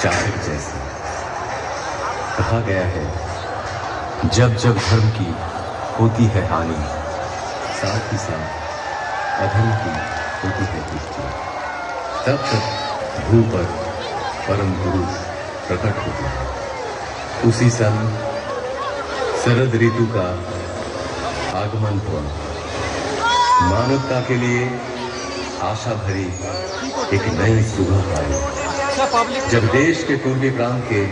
चातक जैसे। कहा गया है जब जब धर्म की होती है हानि, साथ ही साथ अधर्म की होती है पुष्टि, तब तक भू पर परम पुरुष प्रकट होते हैं। उसी समय शरद ऋतु का आगमन हुआ। मानवता के लिए आशा भरी एक नई सुबह आई, जब देश के पूर्वी प्रांत के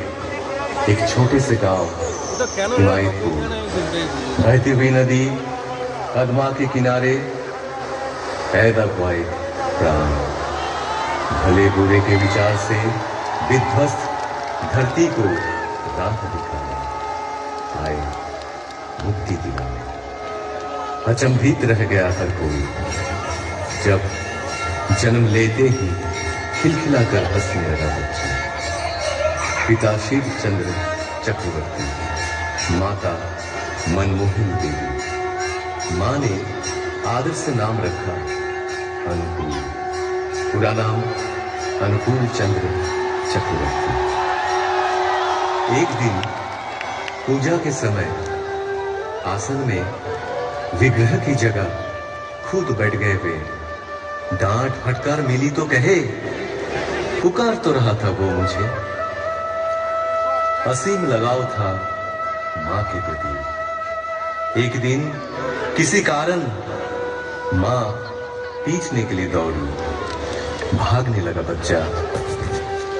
एक छोटे से गांव हिमायतपुर, बहती हुई नदी पद्मा के किनारे पैदा हुआ एक प्राण। भले बुरे के विचार से विध्वस्त धरती को राह दिखाने आए मुक्ति दिलाने। अचंभित रह गया हर कोई जब जन्म लेते ही खिलखिला कर हंसने लगा बच्चा। पिता शिव चंद्र चक्रवर्ती, माता मनमोहन देवी। मां ने आदर से नाम रखा अनुकूल, पूरा नाम अनुकूल चंद्र चक्रवर्ती। एक दिन पूजा के समय आसन में विग्रह की जगह खुद बैठ गए वे। डांट फटकार मिली तो कहे, पुकार तो रहा था वो मुझे। असीम लगाव था मां के प्रति। एक दिन किसी कारण मां पीछने के लिए दौड़ी। भागने लगा बच्चा।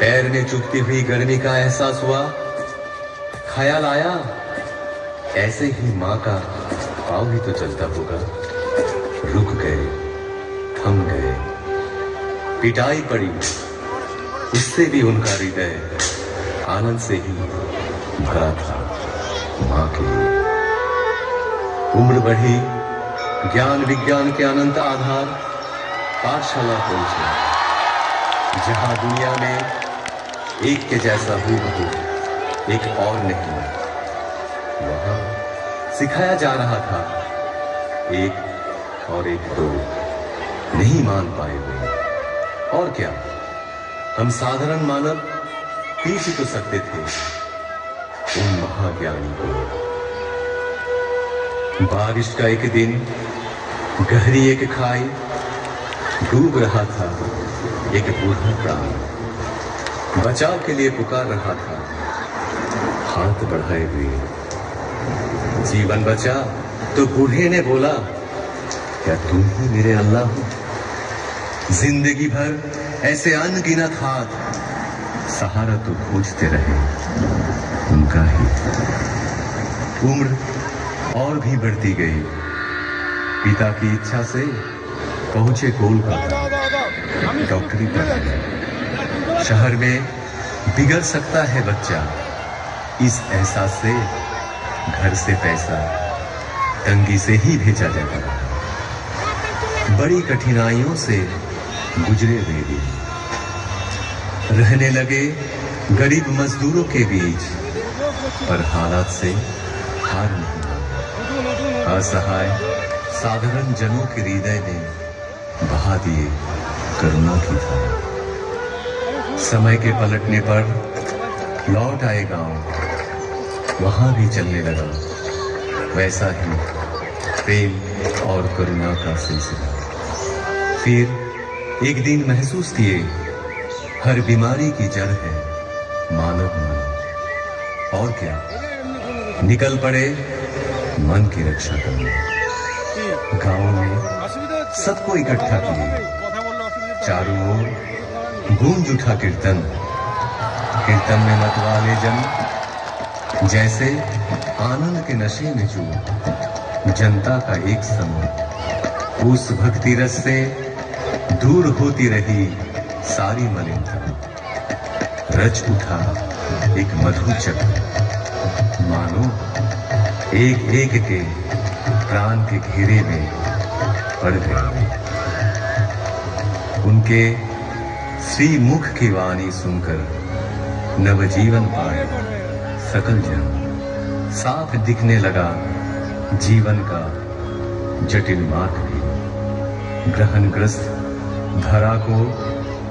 पैर में चुभती हुई गर्मी का एहसास हुआ। ख्याल आया ऐसे ही मां का पाँव भी तो चलता होगा। रुक गए, थम गए। पिटाई पड़ी, उससे भी उनका हृदय आनंद से ही भरा था मां के लिए। उम्र बढ़ी, ज्ञान विज्ञान के अनंत आधार पाठशाला पहुंचे, जहां दुनिया में एक के जैसा हूबहू एक और नहीं। वहां सिखाया जा रहा था एक और एक दो नहीं मान पाए वे। और क्या, हम साधारण मानव पीछ तो सकते थे उन महाज्ञानी को। बारिश का एक दिन, गहरी एक खाई, डूब रहा था एक बूढ़ा प्राण। बचाव के लिए पुकार रहा था हाथ बढ़ाए हुए। जीवन बचा तो बूढ़े ने बोला, क्या तुम ही मेरे अल्लाह हो? जिंदगी भर ऐसे अनगिनत हाथ सहारा तो खोजते रहे उनका ही। उम्र और भी बढ़ती गई। पिता की इच्छा से पहुंचे कोलकाता डॉक्टरी पढ़ने। शहर में बिगड़ सकता है बच्चा, इस एहसास से घर से पैसा तंगी से ही भेजा जाता। बड़ी कठिनाइयों से गुजरे वे दिन। रहने लगे गरीब मजदूरों के बीच, पर हालात से हार नहीं मानी। असहाय साधारण जनों के हृदय ने बहा दिए करुणा की धारा। समय के पलटने पर लौट आए गांव। वहां भी चलने लगा वैसा ही प्रेम और करुणा का सिलसिला। फिर एक दिन महसूस किए हर बीमारी की जड़ है मानव मन। और क्या, निकल पड़े मन की रक्षा करने। गांव में सबको इकट्ठा किए। चारों ओर गूंज उठा कीर्तन। कीर्तन में मतवाले जन जैसे आनंद के नशे में चूर। जनता का एक समूह उस भक्ति रस से दूर होती रही सारी मलिनता। रच उठा एक मधु चक्र, मानो एक एक के प्राण के घेरे में पड़ गए। उनके श्री मुख की वाणी सुनकर नवजीवन पाए सकल जन। साफ दिखने लगा जीवन का जटिल मार्ग भी। ग्रहणग्रस्त धरा को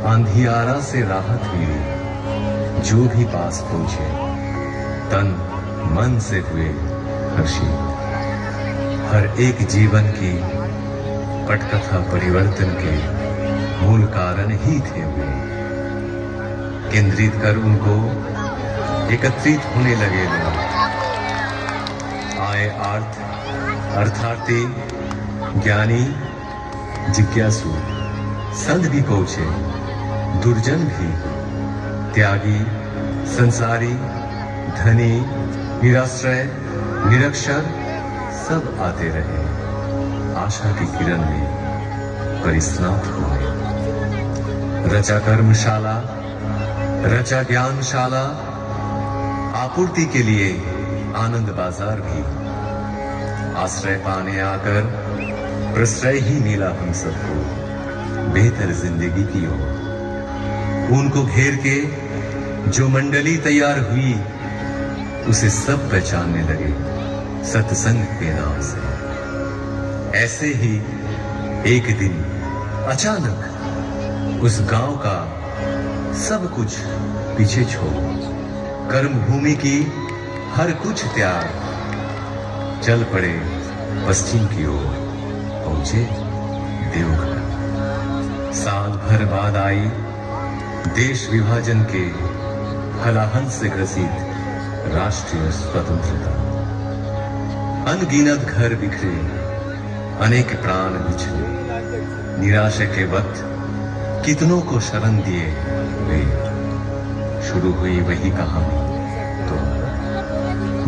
अंधियारा से राहत मिली। जो भी पास पहुंचे तन मन से हुए हर्षित। हर एक जीवन की पटकथा परिवर्तन के मूल कारण ही थे वे। केंद्रित कर उनको एकत्रित होने लगे लोग। आए अर्थार्थी, ज्ञानी, जिज्ञासु, संत भी पहुंचे, दुर्जन भी, त्यागी, संसारी, धनी, निराश्रय, निरक्षर सब आते रहे आशा की किरण में परिस्नात हुए। रचा कर्मशाला, रचा ज्ञानशाला, आपूर्ति के लिए आनंद बाजार भी। आश्रय पाने आकर प्रश्रय ही मिला हम सबको बेहतर जिंदगी की ओर। उनको घेर के जो मंडली तैयार हुई उसे सब पहचानने लगे सत्संग के नाम से। ऐसे ही एक दिन अचानक उस गांव का सब कुछ पीछे छोड़ कर्म भूमि की हर कुछ त्याग चल पड़े पश्चिम की ओर, पहुंचे देवघर। साल भर बाद आई देश विभाजन के हलाहल से ग्रसित राष्ट्रीय स्वतंत्रता। अनगिनत घर बिखरे, अनेक प्राण बिछले, निराशा के वक्त कितनों को शरण दिए वे। शुरू हुई वही कहानी तो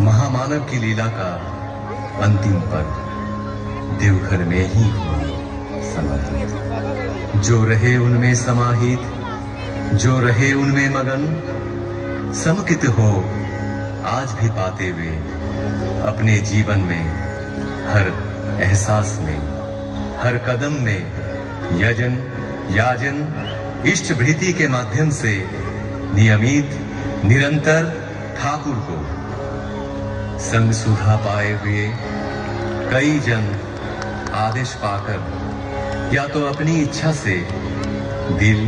महामानव की लीला का अंतिम पल देवघर में ही हुआ समाहित। जो रहे उनमें समाहित, जो रहे उनमें मगन, समकित हो आज भी पाते वे अपने जीवन में हर एहसास में, हर कदम में यजन, याजन, इष्ट भृति के माध्यम से नियमित निरंतर ठाकुर को संग सुधा पाए हुए कई जन आदेश पाकर या तो अपनी इच्छा से दिल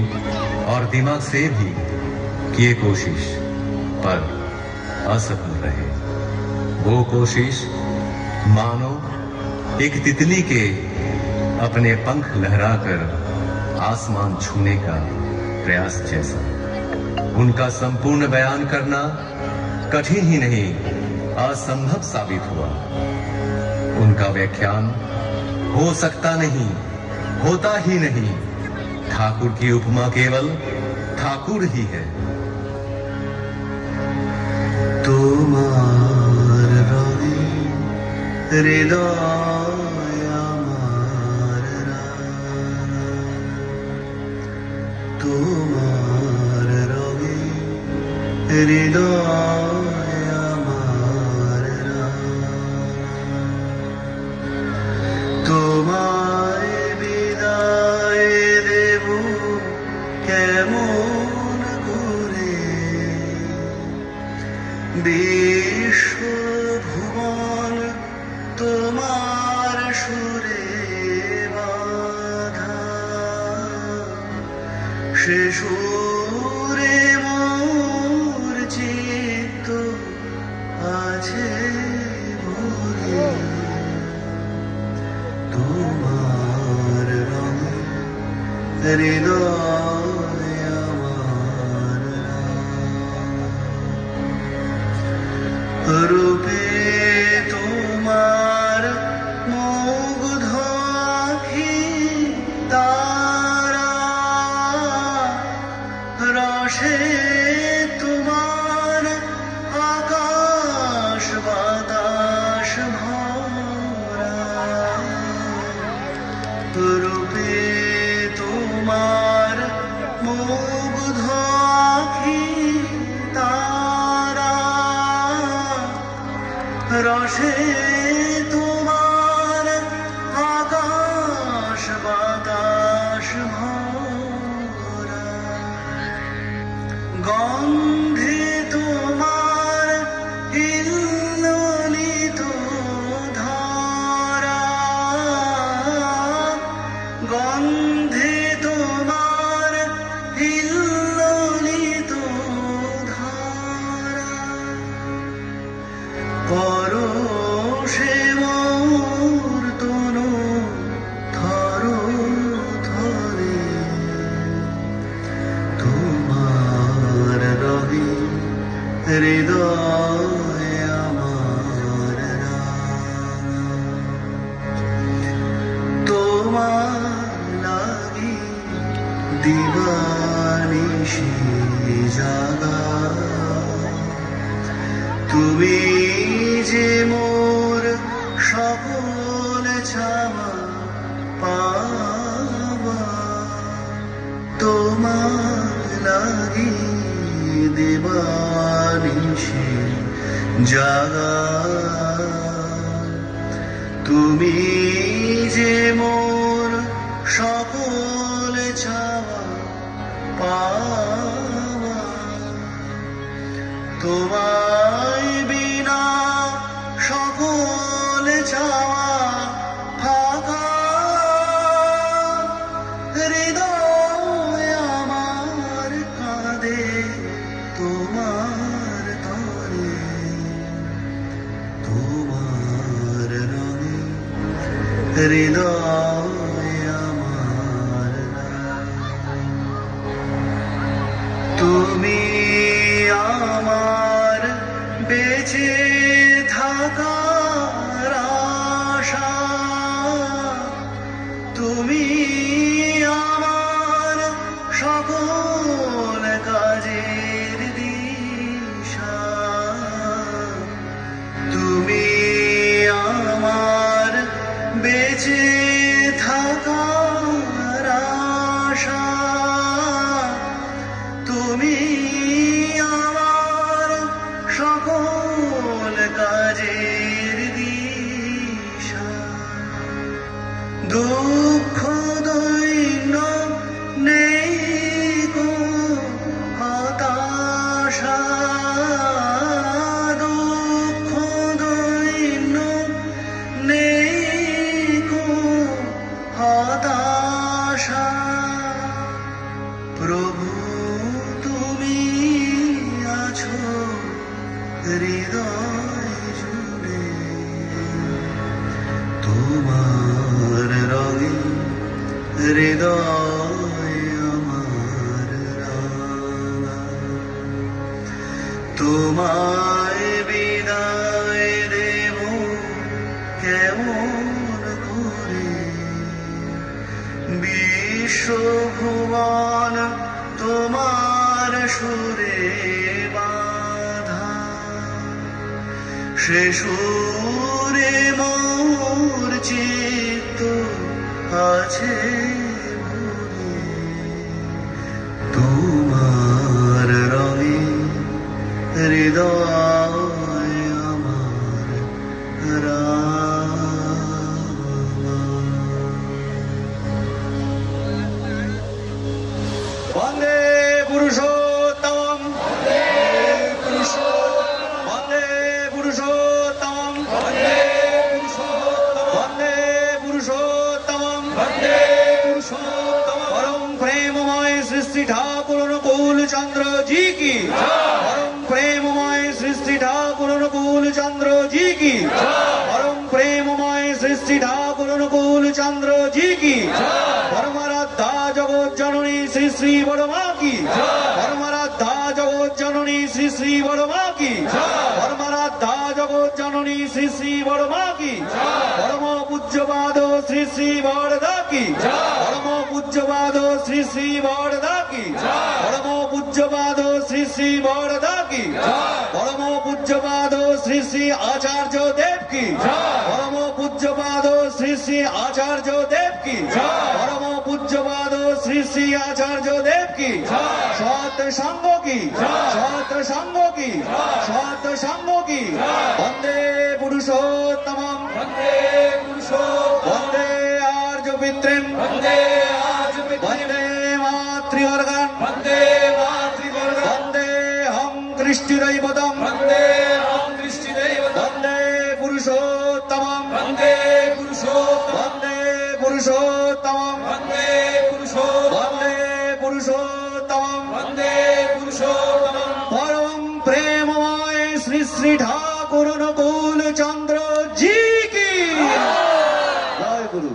और दिमाग से भी किए कोशिश पर असफल रहे। वो कोशिश मानो एक तितली के अपने पंख लहराकर आसमान छूने का प्रयास जैसा। उनका संपूर्ण बयान करना कठिन ही नहीं असंभव साबित हुआ। उनका व्याख्यान हो सकता नहीं, होता ही नहीं। ठाकुर की उपमा केवल ठाकुर ही है। तुम्हार रवि हृदय আমার রানা, তোমার রবি হৃদয় আমার রানা, তোমায় বিদায় দেব কেমন করে, বিশ্ব ভুবন তোমার সুরে বাঁধা, সে সুরে মোর চিত্ত আছে ভরে, তোমার রঙে হৃদয় আমার রূপে তোমার মুগ্ধ আঁখি তারা, রসে তোমার আকাশ বাতাস ভরা, রূপে তোমার মুগ্ধ আঁখি তারা, রসে তোমার আকাশ বাতাস ভরা, গন্ধে তোমার হিল্লোলিত ধারা, গন্ধে তোমার হিল্লোলিত ধারা, হৃদয় আমার তোমার লাগি দিবানিশি জাগা তুমি যে মোর সকল চাওয়া পাওয়া তোমার লাগি দিবানিশি জাগা তুমি যে মোর সকল চাওয়া পাওয়া তোমায় বিনা সকল চাওয়া ফাঁকা হৃদয় আমার কাঁদে তোমার তরে তোমার রঙে হৃদয় আমার তুমি আমার বেঁচে থাকার আশা তুমি আমার সকল কাজের দিশা তুমি আমার বেঁচে থাকার আশা তুমি আমার সকল কাজের দিশা দুঃখ দৈন্য নেই গো হতাশা দুঃখ দৈন্য নেই গো হতাশা প্রভু তুমি আছো হৃদয় জুড়ে তোমার রঙে হৃদয় আমার রাঙা তোমায় বিদায় দেব কেমন করে বিশ্বভুবন তোমার সুরে বাঁধা সে সুরে মোর চিত্ত আছে ভরে তোমার রঙে হৃদয় আমার রাঙা বন্দে পুরুষোত্তম বন্দে পুরুষোত্তম परम प्रेममय सृष्टि ठाकुर अनुकूल चंद्र जी की परम प्रेममय सृष्टि ठाकुर अनुकूल चंद्र जी की परम प्रेममय सृष्टि ठाकुर अनुकूल चंद्र जी की परमाराध्या जगत जननी श्री श्री बड़मा की परमाराध्या जगत जननी श्री श्री बड़मा की परमाराध्या जगत जननी श्री श्री बड़मा की परम पूज्यपाद श्री श्री बड़दा की परम पूज्यपाद श्री श्री बड़दा की परम पूज्यपाद श्री श्री बड़दा की परम पूज्यपाद श्री श्री आचार्य देव की परम पूज्यपाद श्री श्री आचार्य देव की परम पूज्यपाद श्री श्री आचार्य देव की सत संग की सत संग की सत संग की वंदे पुरुषोत्तम वंदे आर्य पितृम वंदे मातृवर्गं वंदे हम कृष्टि दैवतम वंदे पुरुषोत्तमं वंदे पुरुषोत्तमं परम प्रेममय श्री श्री ठाकुर अनुकूल चंद्र जी की जय गुरु।